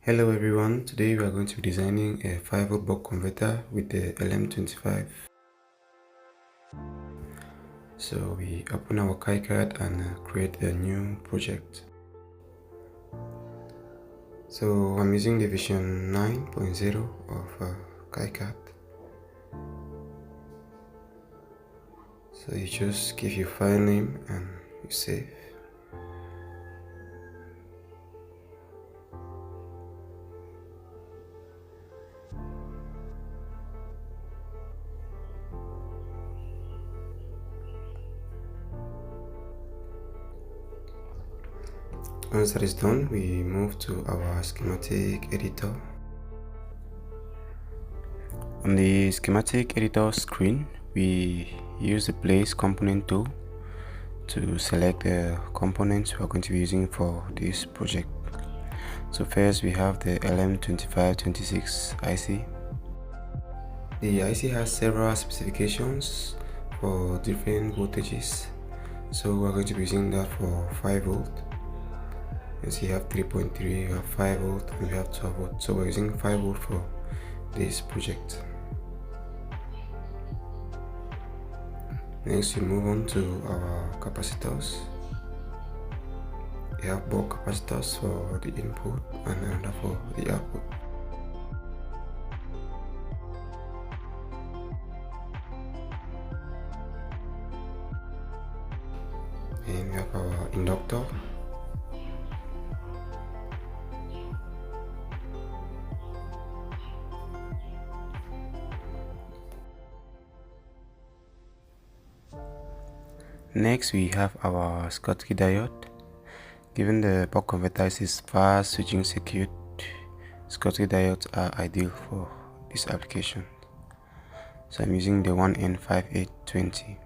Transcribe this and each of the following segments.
Hello everyone, today we are going to be designing a 5-volt buck converter with the LM25. So we open our Kicad and create a new project. So I'm using the version 9.0 of Kicad. So you just give your file name and you save. Once that is done, we move to our schematic editor. On the schematic editor screen, we use the place component tool to select the components we are going to be using for this project. So first we have the LM2596 IC. The IC has several specifications for different voltages, so we're going to be using that for 5 volt. As you have 3.3, we have 5 volt, and we have 12 volt. So we're using 5 volt for this project. Next we move on to our capacitors. We have both capacitors for the input and another for the output. And we have our inductor. Next we have our Schottky diode. Given the buck converter is fast switching circuit, Schottky diodes are ideal for this application. So I'm using the 1N5820.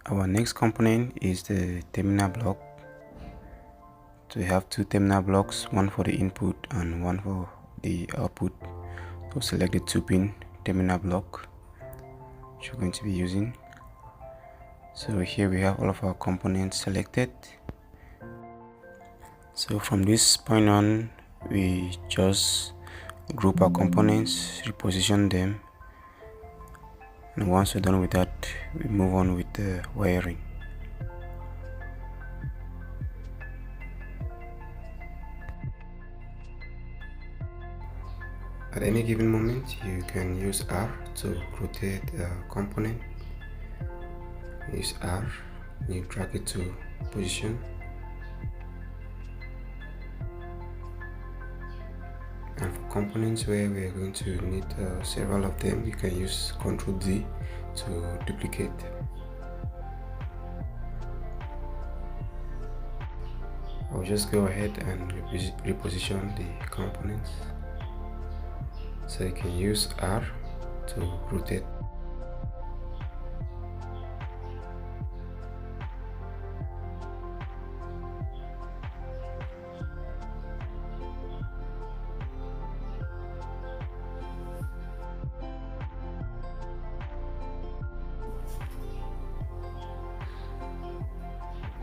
Our next component is the terminal block. So we have two terminal blocks, one for the input and one for the output. So select the 2-pin terminal block which we're going to be using. So here we have all of our components selected. So from this point on, we just group our components, reposition them, and once we're done with that, we move on with the wiring. At any given moment, you can use R to rotate a component. Use R, you drag it to position. And for components where we are going to need several of them, you can use Ctrl D to duplicate. I'll just go ahead and reposition the components. So you can use R to rotate.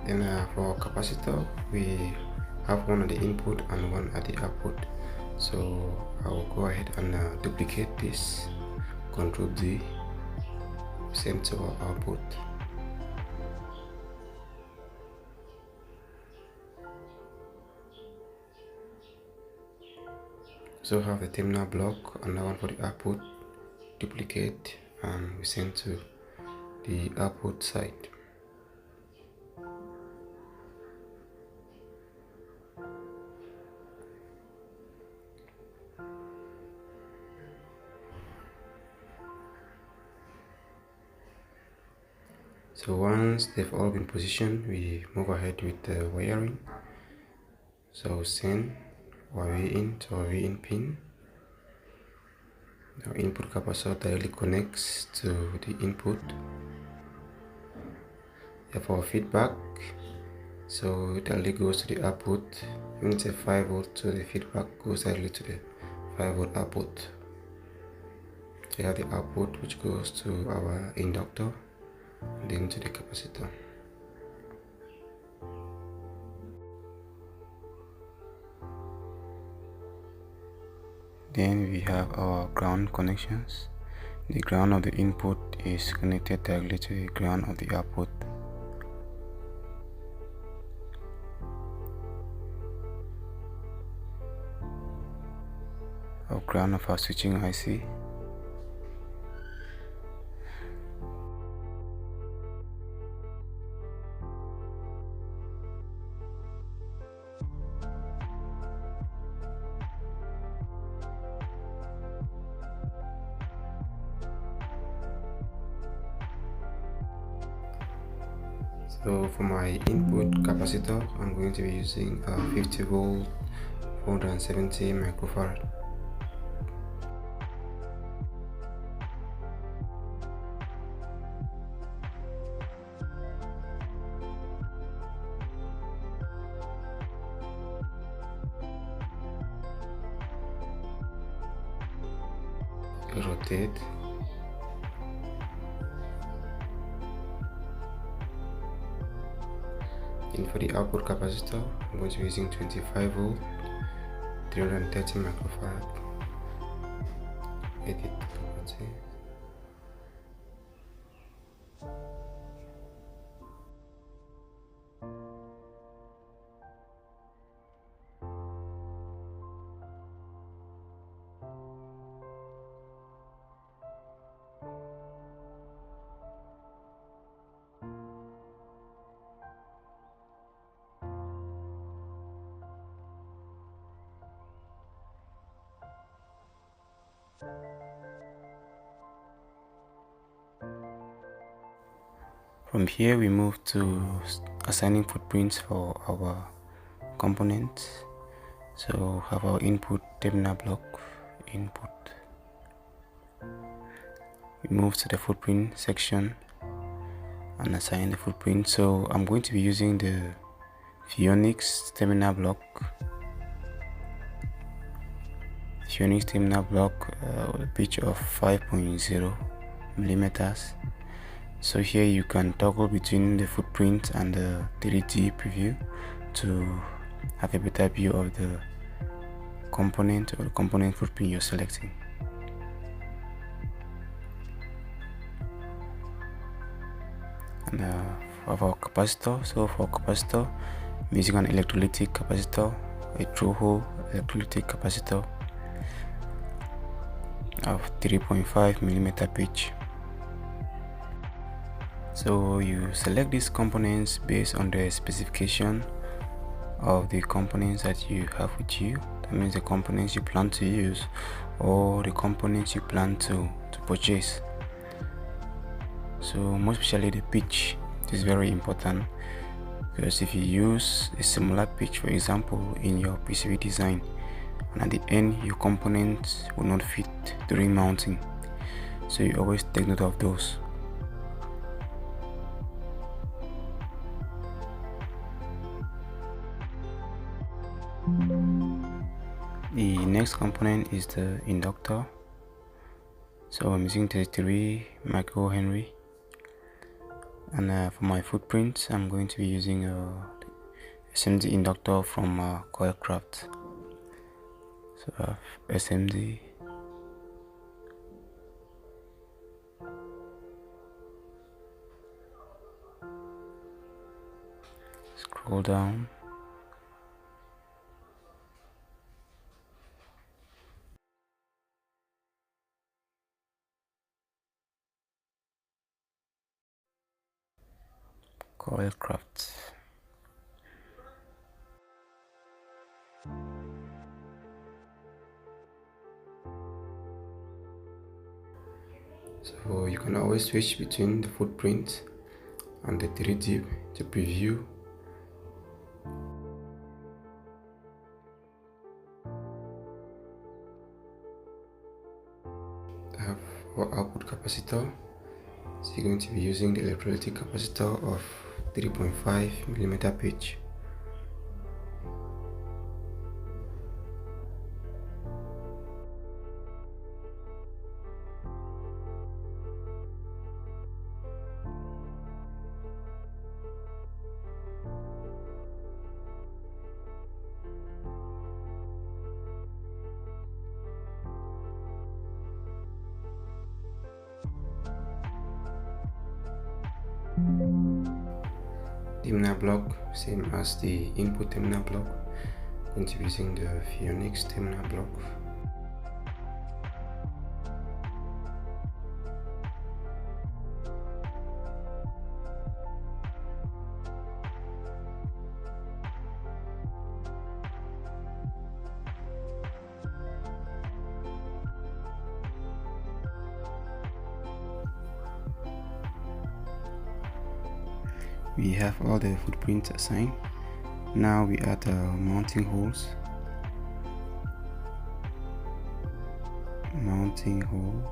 Then for capacitor, we have one at the input and one at the output. So I will go ahead and duplicate this, Ctrl D, same to our output. So have the terminal block, another one for the output, duplicate, and we send to the output side. So once they've all been positioned, we move ahead with the wiring. So send our V in to our V in pin. Our input capacitor directly connects to the input. For feedback, so it directly goes to the output. When it's a 5 volt, so the feedback goes directly to the 5 volt output. So we have the output which goes to our inductor, then to the capacitor. Then we have our ground connections. The ground of the input is connected directly to the ground of the output. Our ground of our switching IC. So for my input capacitor, I'm going to be using a 50 volt 470 microfarad. Rotate. And for the output capacitor, I'm going to be using 25 volt 330 microfarad. Edit property. From here we move to assigning footprints for our components. So have our input terminal block input. We move to the footprint section and assign the footprint. So I'm going to be using the Phoenix terminal block. Phoenix terminal block with a pitch of 5.0 millimeters. So here you can toggle between the footprint and the 3D preview to have a better view of the component or the component footprint you're selecting. And for our capacitor, so for capacitor, I'm using an electrolytic capacitor, a through-hole electrolytic capacitor of 3.5 millimeter pitch. So you select these components based on the specification of the components that you have with you. That means the components you plan to use or the components you plan to purchase. So most especially the pitch is very important, because if you use a similar pitch, for example, in your PCB design, and at the end your components will not fit during mounting, so you always take note of those. The next component is the inductor. So I'm using 33 microhenry, and for my footprints I'm going to be using a SMD inductor from Coilcraft. So I have SMD, scroll down, Coilcraft. So you can always switch between the footprint and the 3D to preview. I have our output capacitor. So you're going to be using the electrolytic capacitor of 3.5 millimeter pitch. Terminal block, same as the input terminal block, going to be using the Phoenix terminal block. We have all the footprints assigned. Now we add mounting holes. Mounting hole.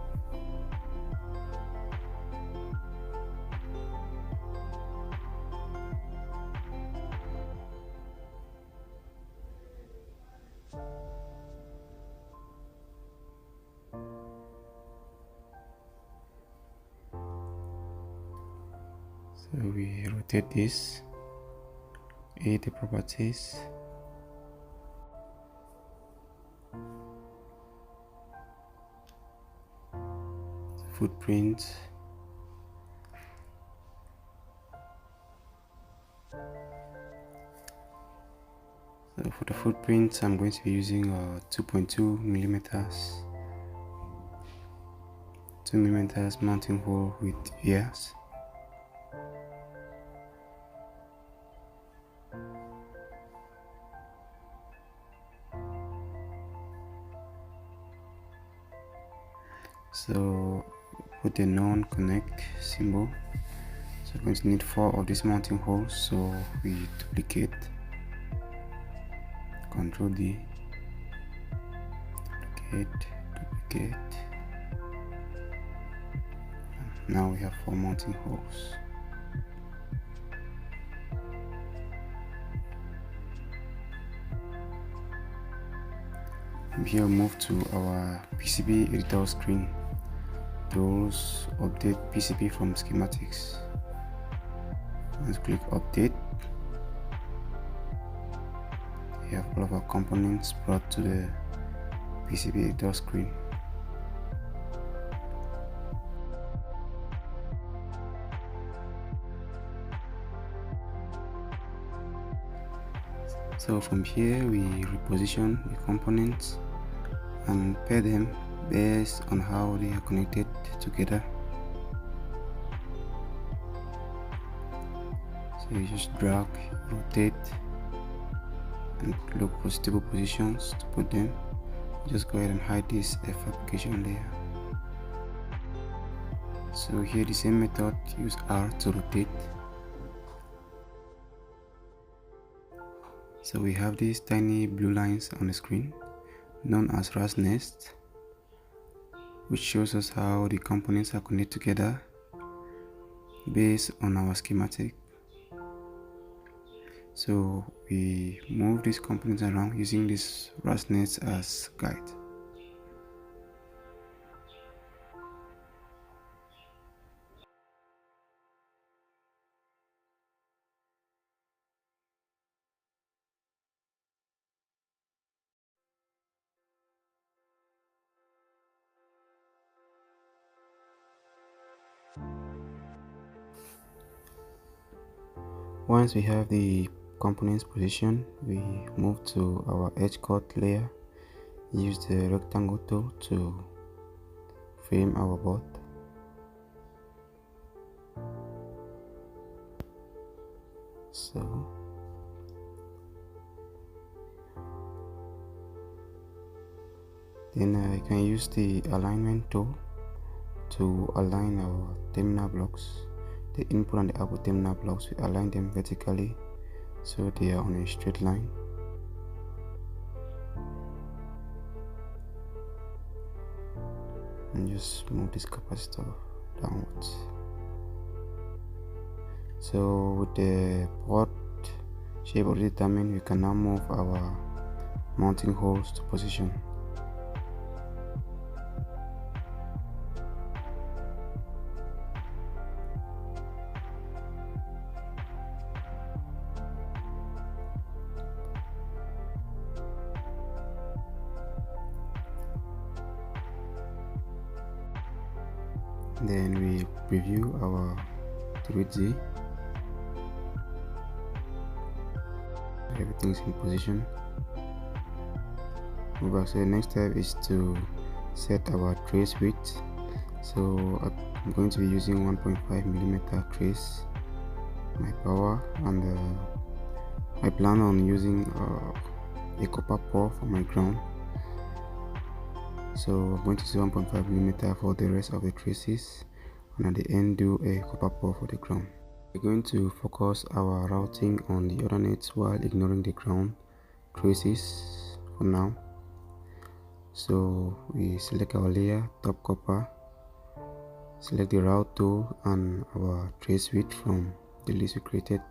So we rotate this, edit the properties, footprint, so for the footprint I'm going to be using 2.2 millimeters, 2 millimeters mounting hole with ears. So put the non-connect symbol. So we're going to need 4 of these mounting holes, so we duplicate, Control D, duplicate. Now we have 4 mounting holes. From here, move to our PCB editor screen. Tools, update PCB from schematics. Let's click update. We have all of our components brought to the PCB editor screen. So from here we reposition the components and pair them based on how they are connected together. So you just drag, rotate and look for suitable positions to put them. Just go ahead and hide this F application layer. So here the same method, use R to rotate. So we have these tiny blue lines on the screen known as RAS nest, which shows us how the components are connected together based on our schematic. So we move these components around using this RAS nest as guide. Once we have the components position, we move to our edge cut layer. Use the rectangle tool to frame our board. So then I can use the alignment tool to align our terminal blocks. The input and the output terminal blocks, we align them vertically so they are on a straight line. And just move this capacitor downwards. So with the board shape already determined, we can now move our mounting holes to position. Then we preview our to hit Z. Everything's in position. Move back. So the next step is to set our trace width. So I'm going to be using 1.5mm trace, my power, and I plan on using a copper pour for my ground. So I'm going to use 1.5mm for the rest of the traces, and at the end do a copper pour for the ground. We're going to focus our routing on the alternates while ignoring the ground traces for now. So we select our layer, top copper, select the route tool and our trace width from the list we created,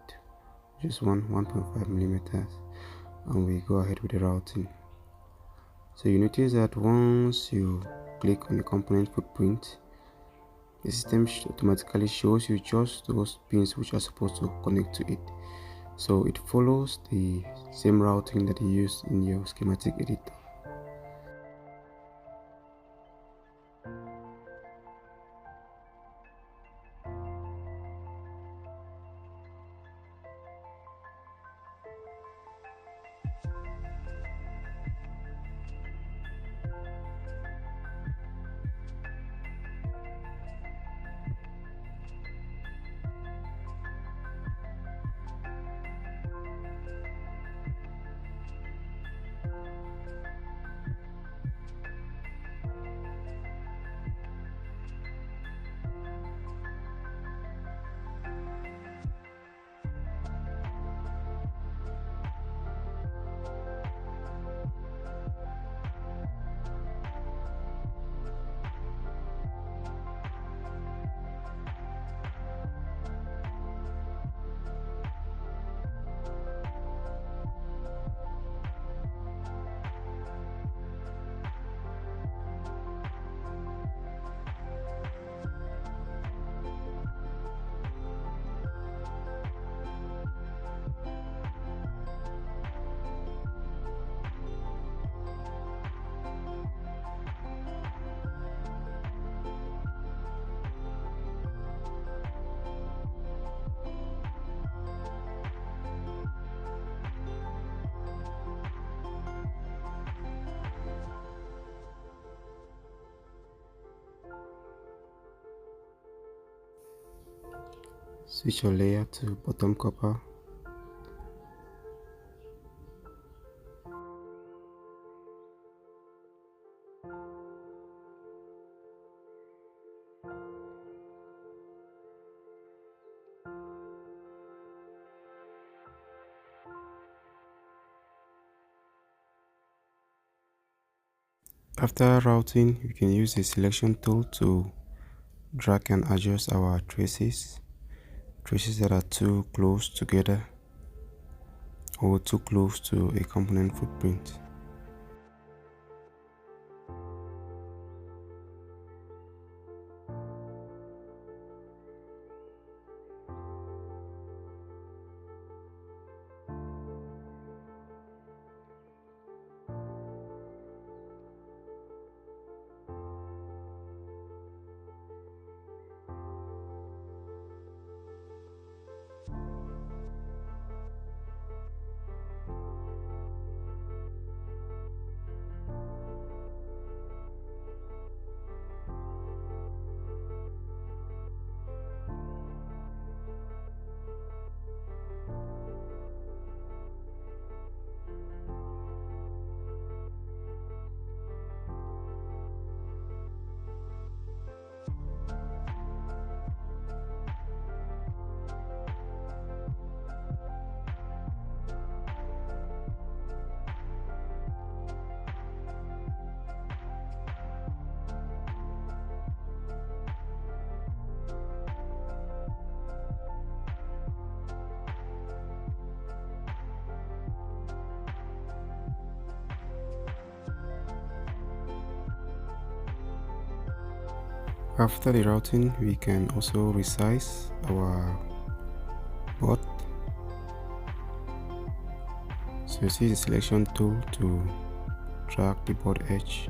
just 1.5mm, and we go ahead with the routing. So you notice that once you click on the component footprint, the system automatically shows you just those pins which are supposed to connect to it. So it follows the same routing that you use in your schematic editor. Switch your layer to bottom copper. After routing, we can use the selection tool to drag and adjust our traces that are too close together or too close to a component footprint. After the routing, we can also resize our board. So use the selection tool to drag the board edge.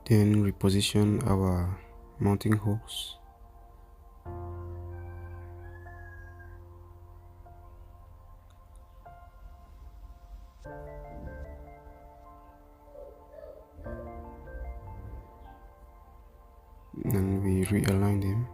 Then reposition our mounting hooks. And we realign them.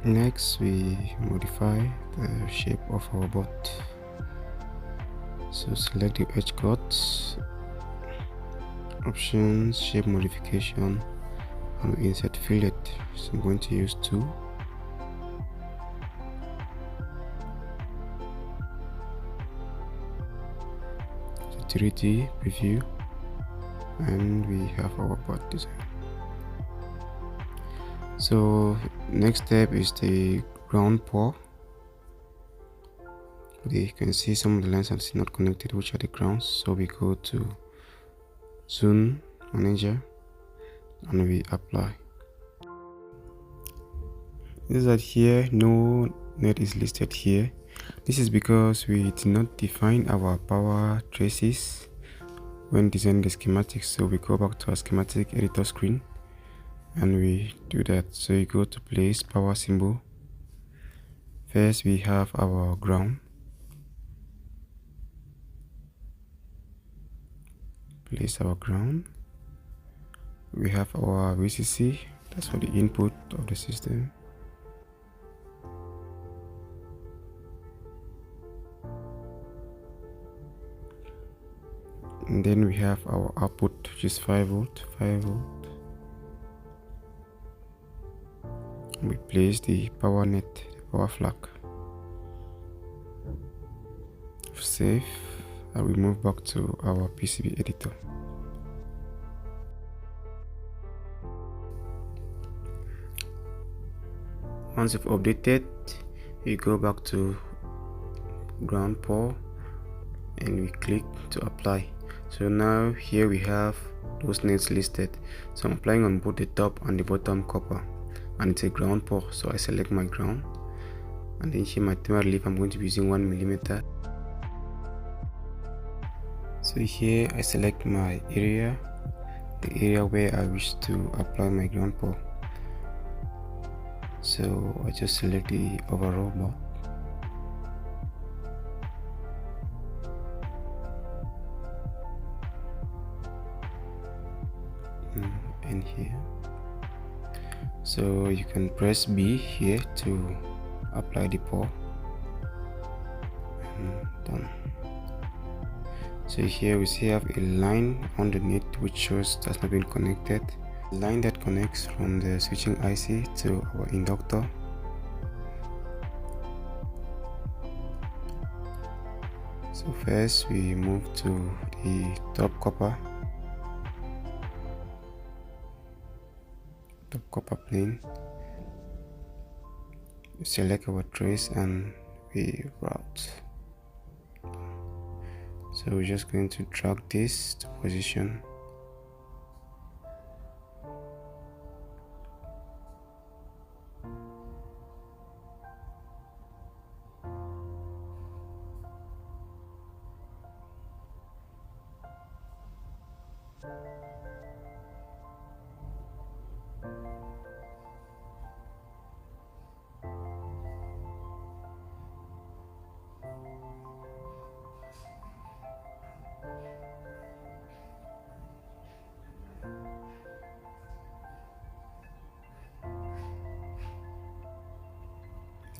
Next, we modify the shape of our bot. So select the edge cuts, options, shape modification, and we insert fillet. So I'm going to use 2. So 3D preview, and we have our bot design. So next step is the ground paw. You can see some of the lines are still not connected, which are the grounds. So we go to Zone Manager and we apply. This is here, no net is listed here. This is because we did not define our power traces when designing the schematic. So we go back to our schematic editor screen and we do that. So you go to place power symbol. First we have our ground. Place our ground. We have our VCC, that's for the input of the system. And then we have our output, which is 5 volt, 5 volt. We place the power net, the power flag. Save, and we move back to our PCB editor. Once you've updated, we go back to ground paw and we click to apply. So now here we have those nets listed. So I'm applying on both the top and the bottom copper, and it's a ground paw. So I select my ground, and then here my thermal relief, I'm going to be using 1 millimeter. So here I select my area, the area where I wish to apply my ground paw. So I just select the overall bar. And here. So you can press B here to apply the paw. And done. So here we see have a line underneath which shows that's not been connected. Line that connects from the switching IC to our inductor. So first we move to the top copper plane. We select our trace and we route. So we're just going to drag this to position.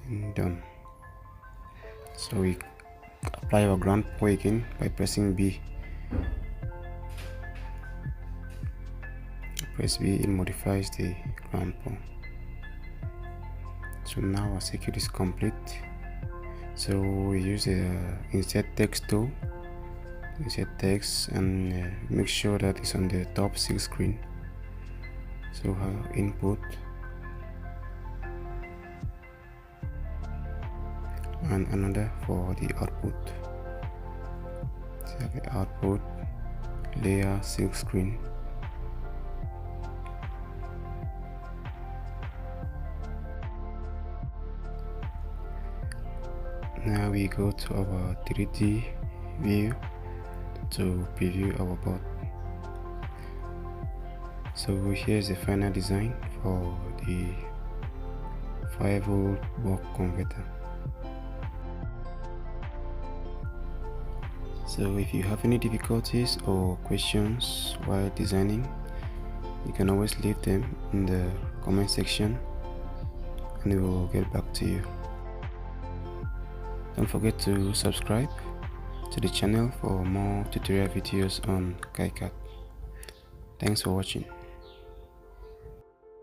and done. So we apply our ground point again by pressing B. Press B, it modifies the ground point. So now our circuit is complete. So we use the insert text tool, insert text, and make sure that it's on the top 6 screen. So our input and another for the output. So the output layer 6 screen. Now we go to our 3D view to preview our board. So here's the final design for the 5V buck converter. So if you have any difficulties or questions while designing, you can always leave them in the comment section and we will get back to you. Don't forget to subscribe to the channel for more tutorial videos on Kicad. Thanks for watching.